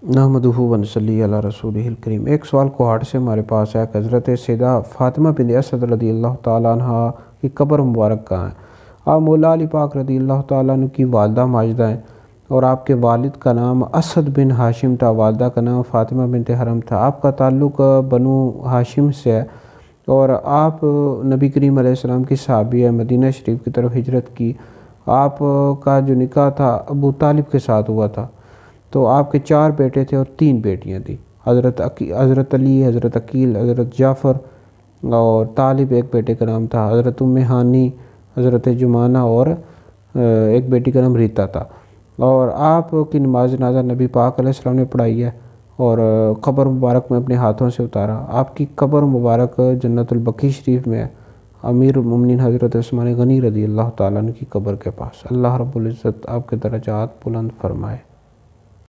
نحمدہ و نصلی علی رسولہ الکریم۔ ایک سوال کوہاٹ سے ہمارے پاس ہے کہ حضرت سیدہ فاطمہ بنت اسد رضی اللہ تعالیٰ عنہ کی قبر مبارک کہاں ہے؟ آپ مولا علی پاک رضی اللہ تعالیٰ عنہ کی والدہ ماجدہ ہیں اور آپ کے والد کا نام اسد بن ہاشم تھا، والدہ کا نام فاطمہ بنت حرم تھا۔ آپ کا تعلق بنو ہاشم سے ہے اور آپ نبی کریم علیہ السلام کی صحابی ہے، مدینہ شریف کی طرف ہجرت کی۔ آپ کا جو نکاح تھا ابو طالب کے ساتھ ہوا تھا، تو آپ کے 4 بیٹے تھے اور 3 بیٹیاں تھیں، حضرت علی، حضرت عقیل، حضرت جعفر اور طالب ایک بیٹے کا نام تھا، حضرت ام ہانی، حضرت جمانہ اور ایک بیٹی کا نام ریتا تھا۔ اور آپ کی نماز جنازہ نبی پاک علیہ السلام نے پڑھائی ہے اور قبر مبارک میں اپنے ہاتھوں سے اتارا۔ آپ کی قبر مبارک جنت البقیع شریف میں ہے، امیر المومنین حضرت عثمان غنی رضی اللہ تعالیٰ عنہ کی قبر کے پاس۔ اللہ رب العزت آپ کے درجات بلند فرمائے۔